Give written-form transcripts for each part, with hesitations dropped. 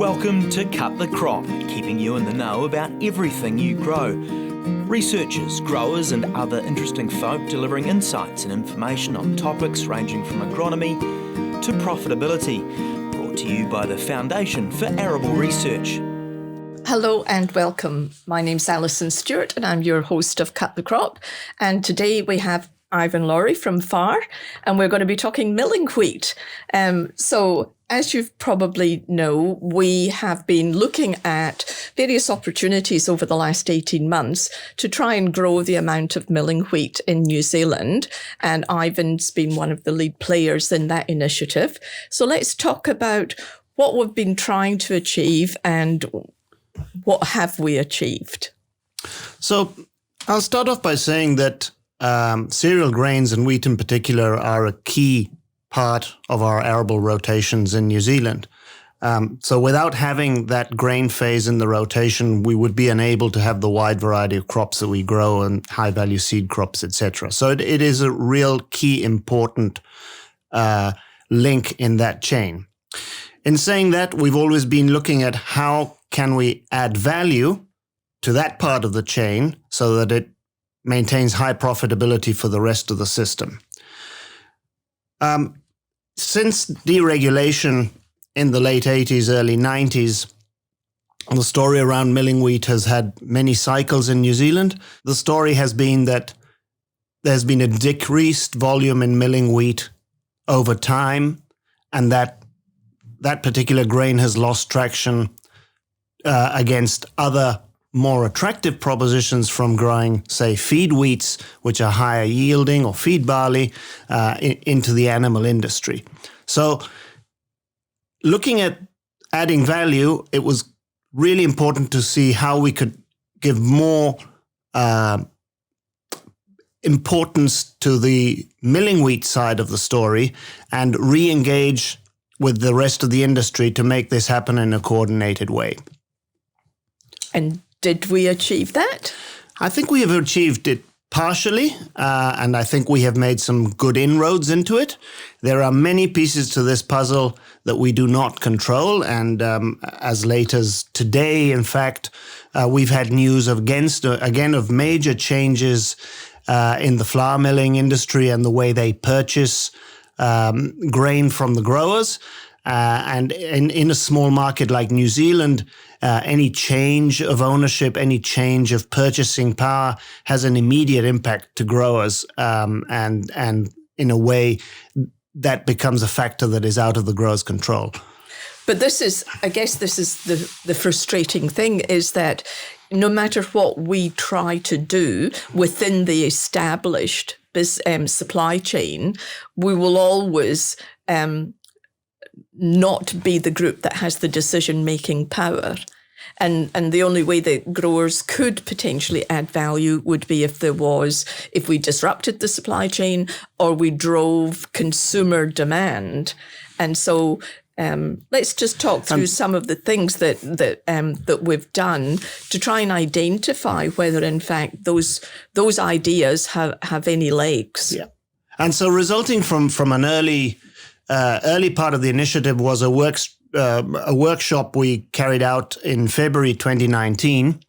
Welcome to Cut the Crop, keeping you in the know about everything you grow. Researchers, growers and other interesting folk delivering insights and information on topics ranging from agronomy to profitability. Brought to you by the Foundation for Arable Research. Hello and welcome. My name's Alison Stewart and I'm your host of Cut the Crop. And today we have Ivan Lawrie from FAR and we're going to be talking milling wheat. So as you probably know, we have been looking at various opportunities over the last 18 months to try and grow the amount of milling wheat in New Zealand. And Ivan's been one of the lead players in that initiative. So let's talk about what we've been trying to achieve and what have we achieved? So I'll start off by saying that cereal grains and wheat in particular are a key part of our arable rotations in New Zealand. So without having that grain phase in the rotation, we would be unable to have the wide variety of crops that we grow and high-value seed crops, etc. So it is a real key important link in that chain. In saying that, we've always been looking at how can we add value to that part of the chain so that it maintains high profitability for the rest of the system. Since deregulation in the late 80s, early 90s, the story around milling wheat has had many cycles in New Zealand. The story has been that there's been a decreased volume in milling wheat over time, and that particular grain has lost traction against other more attractive propositions from growing, say, feed wheats, which are higher yielding, or feed barley, into the animal industry. So looking at adding value, it was really important to see how we could give more importance to the milling wheat side of the story and re-engage with the rest of the industry to make this happen in a coordinated way. And did we achieve that? I think we have achieved it partially, and I think we have made some good inroads into it. There are many pieces to this puzzle that we do not control, and as late as today, in fact, we've had news of major changes in the flour milling industry and the way they purchase grain from the growers. And in a small market like New Zealand, any change of ownership, any change of purchasing power has an immediate impact to growers. And in a way, that becomes a factor that is out of the grower's control. But this is the frustrating thing, is that no matter what we try to do within the established supply chain, we will always not be the group that has the decision-making power. And the only way that growers could potentially add value would be if we disrupted the supply chain or we drove consumer demand. And so let's just talk through some of the things that we've done to try and identify whether, in fact, those ideas have any legs. Yeah, and so resulting from an early part of the initiative was a workshop we carried out in February 2019,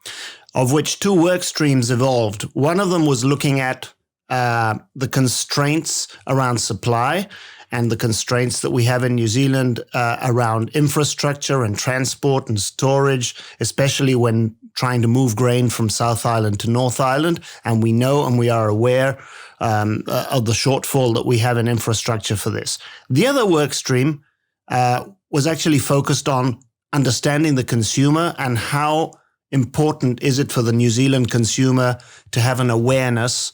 of which two work streams evolved. One of them was looking at the constraints around supply and the constraints that we have in New Zealand around infrastructure and transport and storage, especially when trying to move grain from South Island to North Island. And we know and we are aware of the shortfall that we have in infrastructure for this. The other work stream was actually focused on understanding the consumer and how important is it for the New Zealand consumer to have an awareness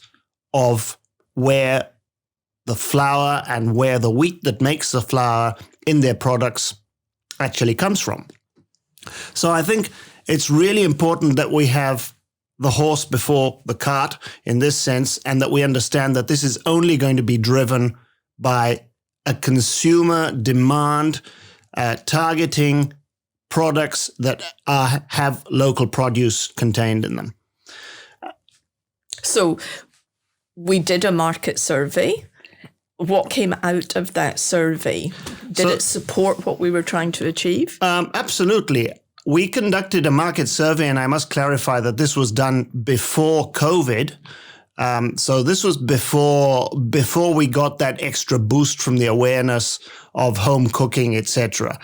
of where the flour and where the wheat that makes the flour in their products actually comes from. So I think it's really important that we have the horse before the cart in this sense, and that we understand that this is only going to be driven by a consumer demand targeting products that have local produce contained in them. So we did a market survey. what came out of that survey? Did it support what we were trying to achieve? Absolutely. We conducted a market survey, and I must clarify that this was done before COVID. So this was before we got that extra boost from the awareness of home cooking, etc.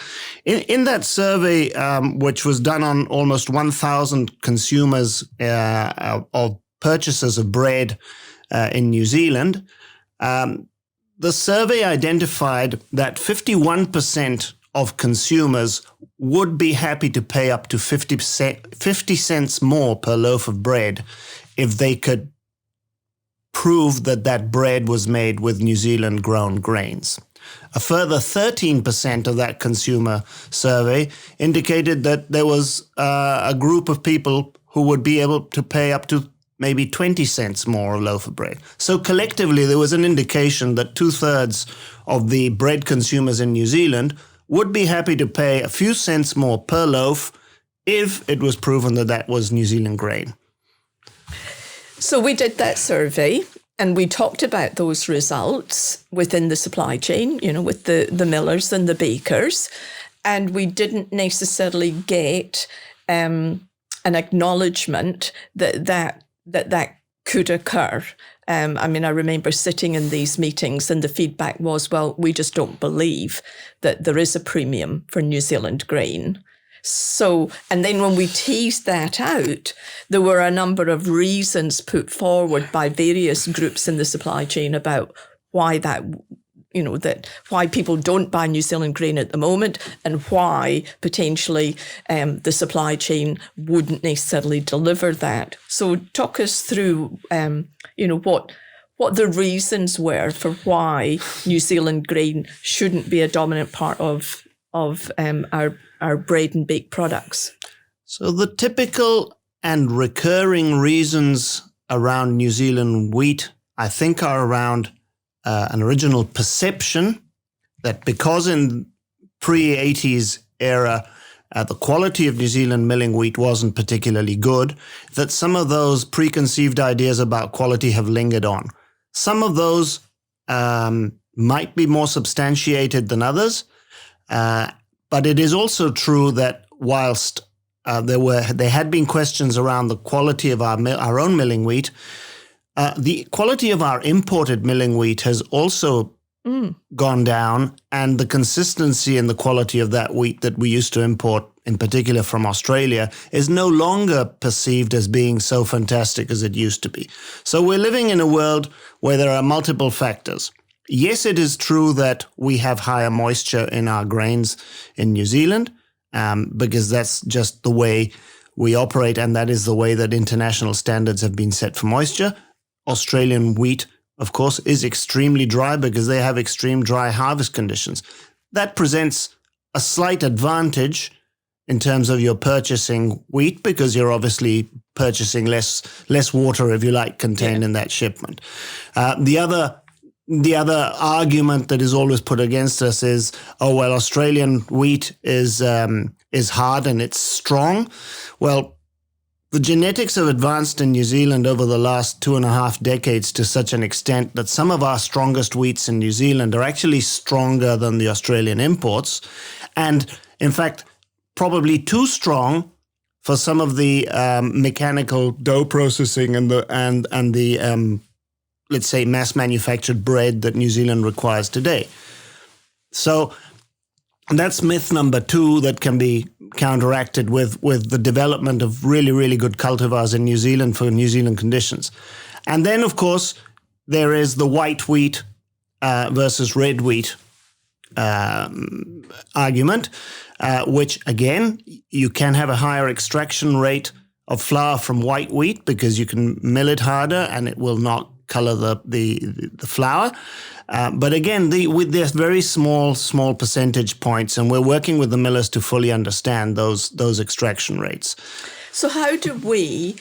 In that survey, which was done on almost 1,000 consumers of purchasers of bread in New Zealand, the survey identified that 51% of consumers would be happy to pay up to 50 cents more per loaf of bread if they could prove that that bread was made with New Zealand grown grains. A further 13% of that consumer survey indicated that there was a group of people who would be able to pay up to maybe 20 cents more a loaf of bread. So collectively, there was an indication that 2/3 of the bread consumers in New Zealand would be happy to pay a few cents more per loaf if it was proven that that was New Zealand grain. So we did that survey and we talked about those results within the supply chain, with the millers and the bakers. And we didn't necessarily get an acknowledgement that could occur. I remember sitting in these meetings and the feedback was, well, we just don't believe that there is a premium for New Zealand grain. So, and then when we teased that out, there were a number of reasons put forward by various groups in the supply chain about why why people don't buy New Zealand grain at the moment and why potentially the supply chain wouldn't necessarily deliver that. So talk us through, what the reasons were for why New Zealand grain shouldn't be a dominant part of our bread and baked products. So the typical and recurring reasons around New Zealand wheat, I think, are around an original perception that because in pre-80s era, the quality of New Zealand milling wheat wasn't particularly good, that some of those preconceived ideas about quality have lingered on. Some of those might be more substantiated than others, but it is also true that whilst there had been questions around the quality of our own milling wheat, the quality of our imported milling wheat has also gone down, and the consistency and the quality of that wheat that we used to import, in particular from Australia, is no longer perceived as being so fantastic as it used to be. So we're living in a world where there are multiple factors. Yes, it is true that we have higher moisture in our grains in New Zealand, because that's just the way we operate, and that is the way that international standards have been set for moisture. Australian wheat, of course, is extremely dry because they have extreme dry harvest conditions. That presents a slight advantage in terms of your purchasing wheat because you're obviously purchasing less water, if you like, contained in that shipment. The other argument that is always put against us is, Australian wheat is hard and it's strong. Well, the genetics have advanced in New Zealand over the last 2.5 decades to such an extent that some of our strongest wheats in New Zealand are actually stronger than the Australian imports. And in fact, probably too strong for some of the mechanical dough processing and the let's say mass manufactured bread that New Zealand requires today. So that's myth number 2 that can be counteracted with the development of really, really good cultivars in New Zealand for New Zealand conditions. And then, of course, there is the white wheat versus red wheat argument, which, again, you can have a higher extraction rate of flour from white wheat because you can mill it harder and it will not color the flour. But again, with their very small percentage points, and we're working with the millers to fully understand those extraction rates. So how do we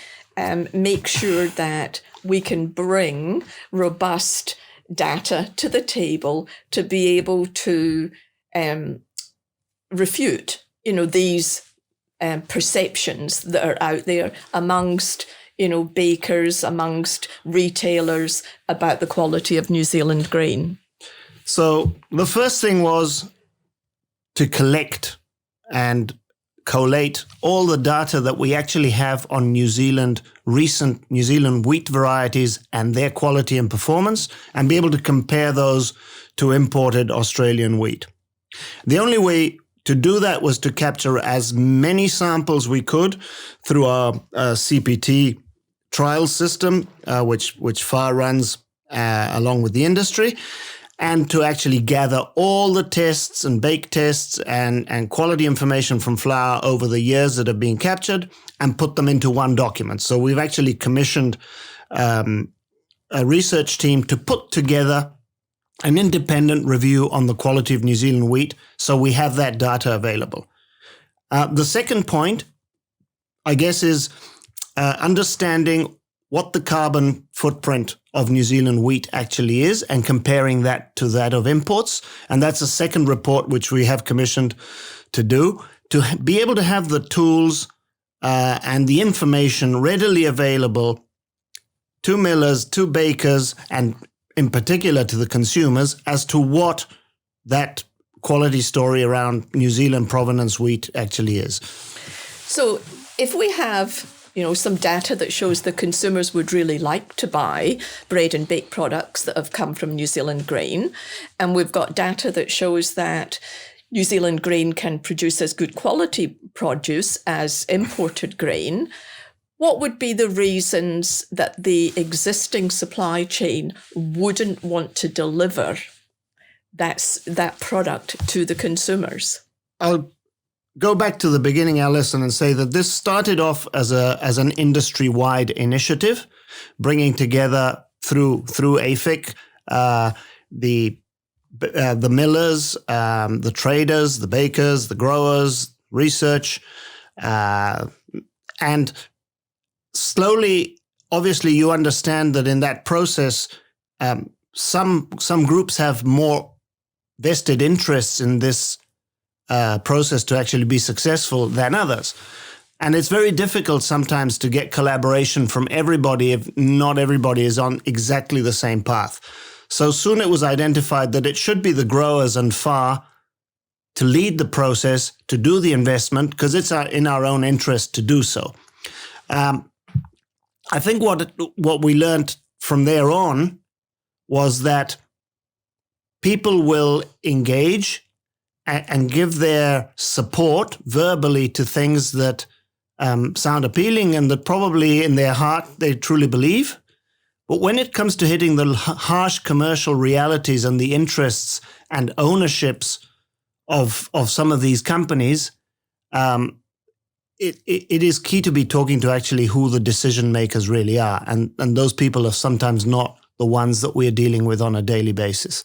make sure that we can bring robust data to the table to be able to refute, these perceptions that are out there amongst bakers, amongst retailers about the quality of New Zealand grain? So the first thing was to collect and collate all the data that we actually have on recent New Zealand wheat varieties and their quality and performance, and be able to compare those to imported Australian wheat. The only way to do that was to capture as many samples we could through our CPT trial system, which FAR runs along with the industry, and to actually gather all the tests and bake tests and quality information from flour over the years that have been captured and put them into one document. So we've actually commissioned a research team to put together an independent review on the quality of New Zealand wheat, so we have that data available. The second point, I guess, is understanding what the carbon footprint of New Zealand wheat actually is and comparing that to that of imports. And that's a second report which we have commissioned to do, to be able to have the tools and the information readily available to millers, to bakers, and in particular to the consumers as to what that quality story around New Zealand provenance wheat actually is. So if we have some data that shows the consumers would really like to buy bread and baked products that have come from New Zealand grain, and we've got data that shows that New Zealand grain can produce as good quality produce as imported grain, what would be the reasons that the existing supply chain wouldn't want to deliver that product to the consumers? I'll go back to the beginning, Alison, and say that this started off as an industry-wide initiative, bringing together through AFIC the millers, the traders, the bakers, the growers, research, and slowly, obviously, you understand that in that process, some groups have more vested interests in this process to actually be successful than others. And it's very difficult sometimes to get collaboration from everybody if not everybody is on exactly the same path. So soon it was identified that it should be the growers and FAR to lead the process, to do the investment, because it's in our own interest to do so. I think what we learned from there on was that people will engage and give their support verbally to things that sound appealing and that probably in their heart they truly believe. But when it comes to hitting the harsh commercial realities and the interests and ownerships of some of these companies, it is key to be talking to actually who the decision makers really are. And those people are sometimes not the ones that we're dealing with on a daily basis.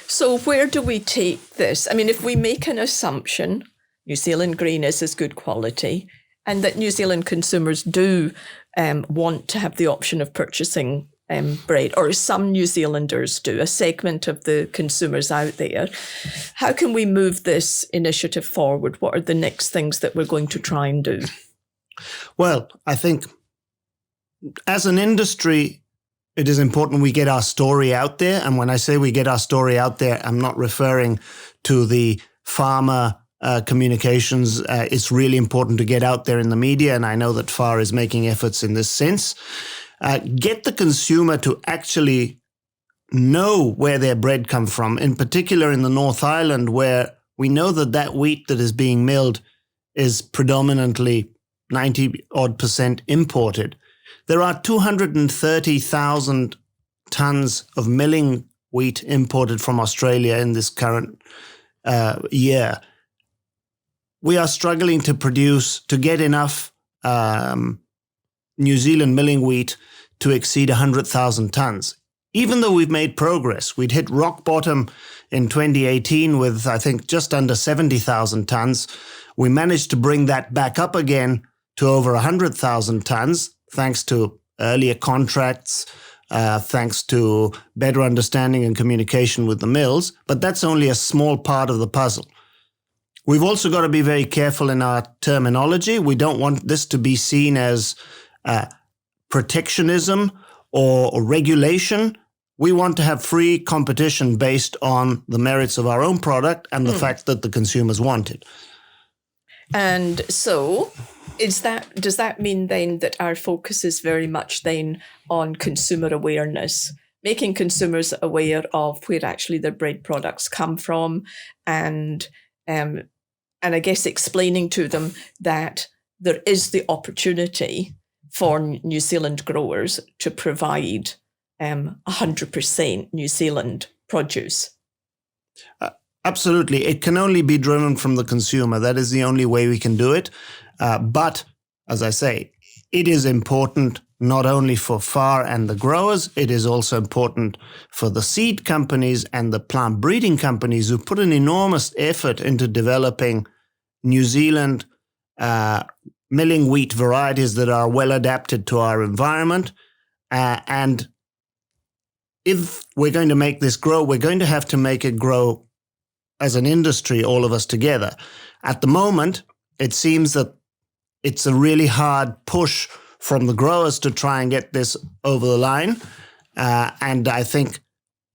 So where do we take this? I mean, if we make an assumption, New Zealand grain is as good quality, and that New Zealand consumers do want to have the option of purchasing bread, or some New Zealanders do, a segment of the consumers out there, how can we move this initiative forward? What are the next things that we're going to try and do? Well, I think as an industry, it is important we get our story out there. And when I say we get our story out there, I'm not referring to the farmer communications. It's really important to get out there in the media. And I know that FAR is making efforts in this sense. Get the consumer to actually know where their bread comes from, in particular in the North Island, where we know that wheat that is being milled is predominantly 90% imported. There are 230,000 tons of milling wheat imported from Australia in this current year. We are struggling to get enough New Zealand milling wheat to exceed 100,000 tons. Even though we've made progress, we'd hit rock bottom in 2018 with, I think, just under 70,000 tons. We managed to bring that back up again to over 100,000 tons, thanks to earlier contracts, thanks to better understanding and communication with the mills. But that's only a small part of the puzzle. We've also got to be very careful in our terminology. We don't want this to be seen as protectionism or regulation. We want to have free competition based on the merits of our own product and the fact that the consumers want it. And so does that mean then that our focus is very much then on consumer awareness, making consumers aware of where actually their bread products come from, and I guess explaining to them that there is the opportunity for New Zealand growers to provide 100% New Zealand produce? Absolutely. It can only be driven from the consumer. That is the only way we can do it. But as I say, it is important not only for FAR and the growers, it is also important for the seed companies and the plant breeding companies who put an enormous effort into developing New Zealand milling wheat varieties that are well adapted to our environment. And if we're going to make this grow, we're going to have to make it grow as an industry, all of us together. At the moment, it seems that it's a really hard push from the growers to try and get this over the line. And I think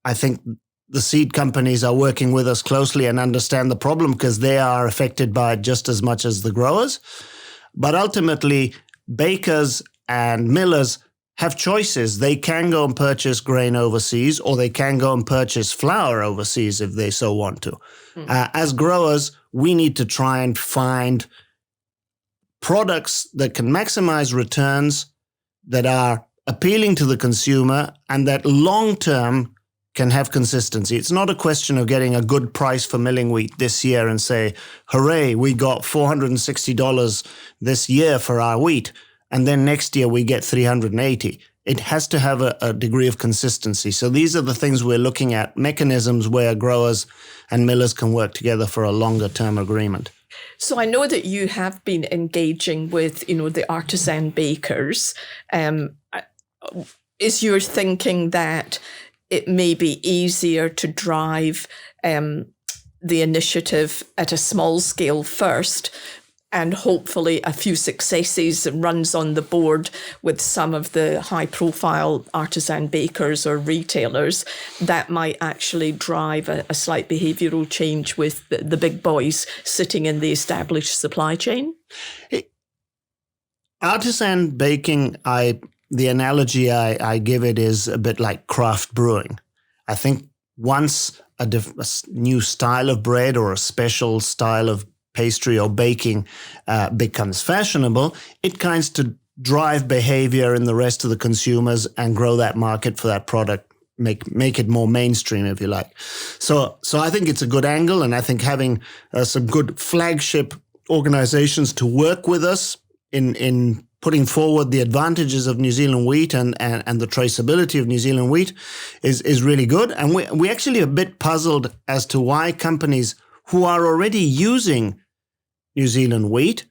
the seed companies are working with us closely and understand the problem because they are affected by it just as much as the growers. But ultimately, bakers and millers have choices. They can go and purchase grain overseas, or they can go and purchase flour overseas if they so want to. As growers, we need to try and find products that can maximize returns, that are appealing to the consumer, and that long-term can have consistency. It's not a question of getting a good price for milling wheat this year and say, hooray, we got $460 this year for our wheat, and then next year we get $380. It has to have a degree of consistency. So these are the things we're looking at, mechanisms where growers and millers can work together for a longer-term agreement. So I know that you have been engaging with, the artisan bakers. Is your thinking that it may be easier to drive the initiative at a small scale first, and hopefully a few successes and runs on the board with some of the high-profile artisan bakers or retailers that might actually drive a slight behavioural change with the big boys sitting in the established supply chain? Artisan baking, the analogy I give it is a bit like craft brewing. I think once a new style of bread or a special style of pastry or baking becomes fashionable, it kinds to drive behavior in the rest of the consumers and grow that market for that product, make it more mainstream, if you like. So I think it's a good angle, and I think having some good flagship organizations to work with us in putting forward the advantages of New Zealand wheat and the traceability of New Zealand wheat is really good. And we actually a bit puzzled as to why companies who are already using New Zealand wheat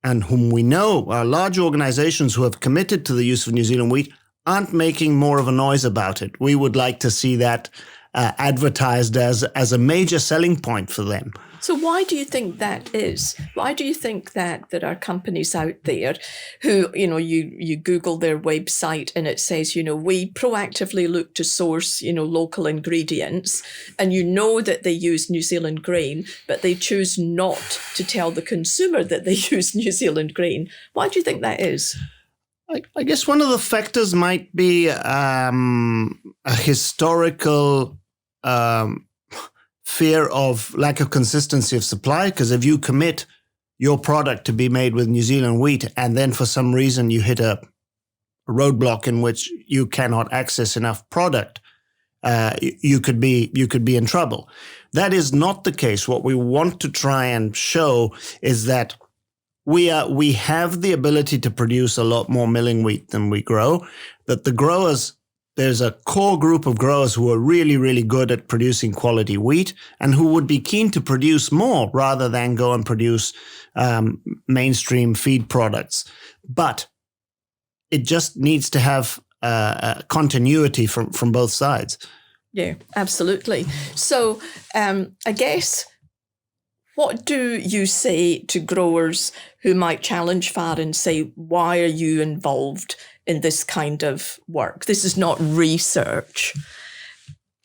and whom we know are large organizations who have committed to the use of New Zealand wheat aren't making more of a noise about it. We would like to see that advertised as a major selling point for them. So why do you think that is? Why do you think that there are companies out there who, you Google their website and it says, we proactively look to source, local ingredients, and that they use New Zealand grain, but they choose not to tell the consumer that they use New Zealand grain. Why do you think that is? I guess one of the factors might be a historical fear of lack of consistency of supply, because if you commit your product to be made with New Zealand wheat and then for some reason you hit a roadblock in which you cannot access enough product, you could be in trouble. That is not the case. What we want to try and show is that we have the ability to produce a lot more milling wheat than we grow, that the growers, there's a core group of growers who are really, really good at producing quality wheat and who would be keen to produce more rather than go and produce mainstream feed products. But it just needs to have continuity from both sides. Yeah, absolutely. So I guess What do you say to growers who might challenge FAR and say, why are you involved in this kind of work? This is not research.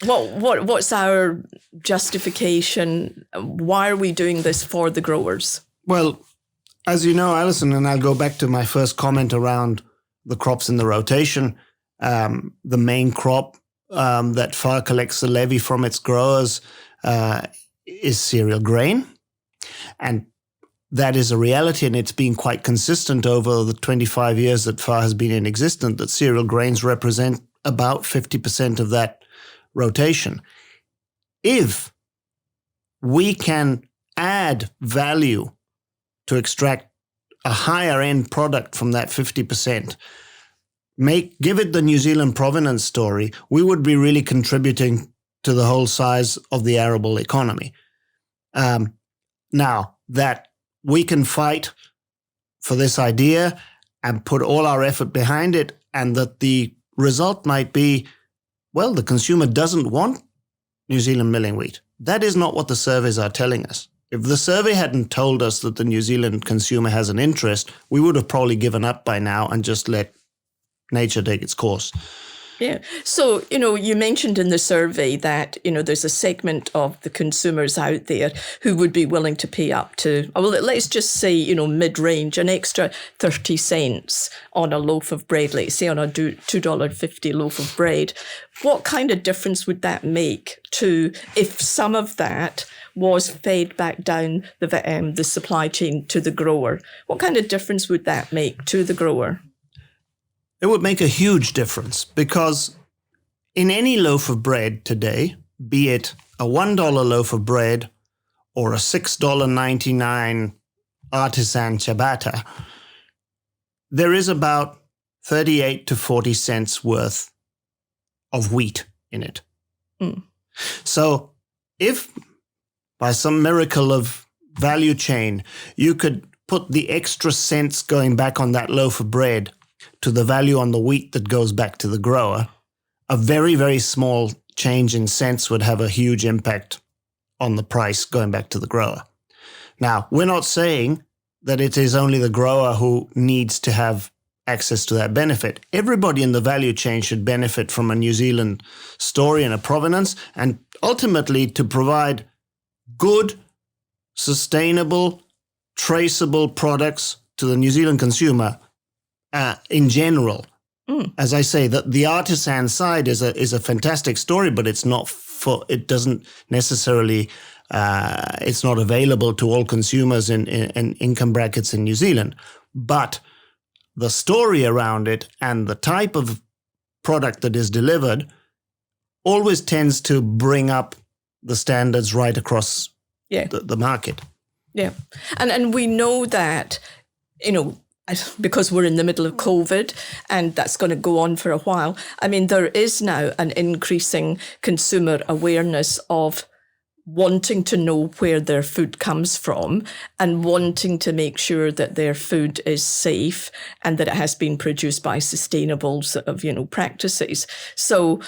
What's our justification? Why are we doing this for the growers? Well, as you know, Alison, and I'll go back to my first comment around the crops in the rotation, the main crop that FAR collects the levy from its growers is cereal grain. And that is a reality, and it's been quite consistent over the 25 years that FAR has been in existence, that cereal grains represent about 50% of that rotation. If we can add value to extract a higher end product from that 50%, give it the New Zealand provenance story, we would be really contributing to the whole size of the arable economy. Now, that we can fight for this idea and put all our effort behind it, and that the result might be, well, the consumer doesn't want New Zealand milling wheat. That is not what the surveys are telling us. If the survey hadn't told us that the New Zealand consumer has an interest, we would have probably given up by now and just let nature take its course. Yeah. So, you mentioned in the survey that, there's a segment of the consumers out there who would be willing to pay up to, well, let's just say, mid-range, an extra 30 cents on a loaf of bread, let's say on a $2.50 loaf of bread. What kind of difference would that make to if some of that was fed back down the supply chain to the grower? What kind of difference would that make to the grower? It would make a huge difference, because in any loaf of bread today, be it a $1 loaf of bread or a $6.99 artisan ciabatta, there is about 38 to 40 cents worth of wheat in it. Mm. So if by some miracle of value chain, you could put the extra cents going back on that loaf of bread to the value on the wheat that goes back to the grower, a very, very small change in cents would have a huge impact on the price going back to the grower. Now, we're not saying that it is only the grower who needs to have access to that benefit. Everybody in the value chain should benefit from a New Zealand story and a provenance, and ultimately to provide good, sustainable, traceable products to the New Zealand consumer in general. As I say, that the artisan side is a fantastic story, but it's not it doesn't necessarily it's not available to all consumers in income brackets in New Zealand. But the story around it and the type of product that is delivered always tends to bring up the standards right across the market. Yeah, and we know that, because we're in the middle of COVID and that's going to go on for a while. I mean, there is now an increasing consumer awareness of wanting to know where their food comes from and wanting to make sure that their food is safe and that it has been produced by sustainable sort of, practices. So,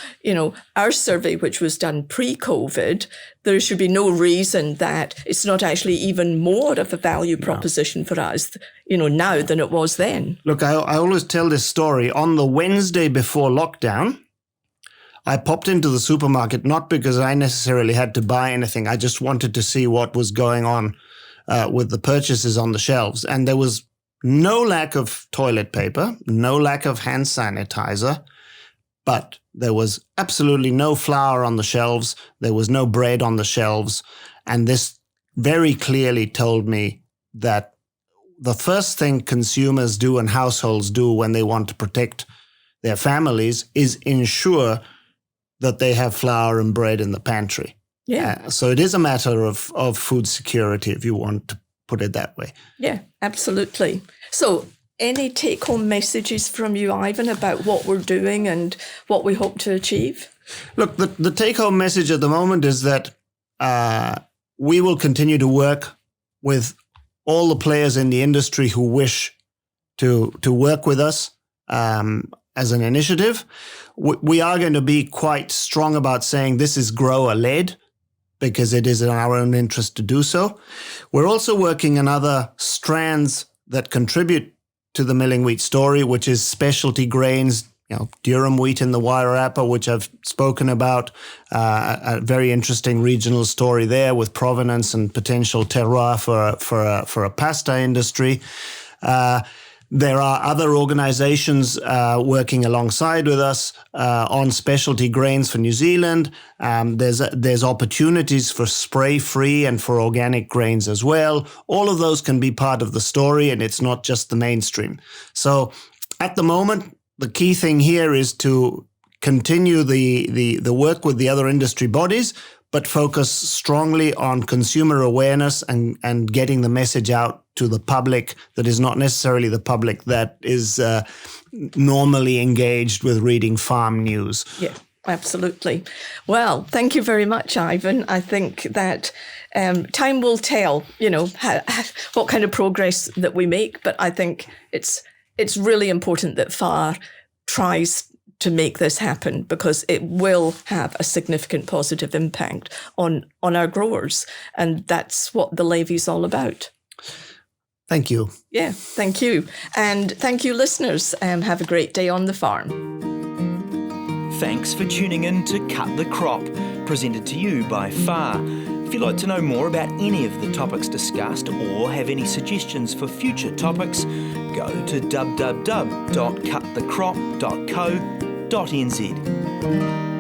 our survey, which was done pre-COVID, there should be no reason that it's not actually even more of a value proposition for us, now than it was then. Look, I always tell this story. On the Wednesday before lockdown, I popped into the supermarket, not because I necessarily had to buy anything. I just wanted to see what was going on with the purchases on the shelves. And there was no lack of toilet paper, no lack of hand sanitizer, but there was absolutely no flour on the shelves. There was no bread on the shelves. And this very clearly told me that the first thing consumers do and households do when they want to protect their families is ensure that they have flour and bread in the pantry. Yeah. So it is a matter of food security, if you want to put it that way. Yeah, absolutely. So any take-home messages from you, Ivan, about what we're doing and what we hope to achieve? Look, the take-home message at the moment is that we will continue to work with all the players in the industry who wish to work with us as an initiative. We are going to be quite strong about saying this is grower-led, because it is in our own interest to do so. We're also working on other strands that contribute to the milling wheat story, which is specialty grains, durum wheat in the Wairarapa, which I've spoken about, a very interesting regional story there with provenance and potential terroir for a pasta industry. There are other organizations working alongside with us on specialty grains for New Zealand. There's opportunities for spray-free and for organic grains as well. All of those can be part of the story, and it's not just the mainstream. So at the moment, the key thing here is to continue the work with the other industry bodies, but focus strongly on consumer awareness and getting the message out to the public that is not necessarily the public that is normally engaged with reading farm news. Yeah, absolutely. Well, thank you very much, Ivan. I think that time will tell, what kind of progress that we make, but I think it's really important that FAR tries to make this happen, because it will have a significant positive impact on our growers. And that's what the levy's all about. Thank you. Yeah, thank you. And thank you, listeners. Have a great day on the farm. Thanks for tuning in to Cut the Crop, presented to you by FAR. If you'd like to know more about any of the topics discussed or have any suggestions for future topics, go to www.cutthecrop.co.nz.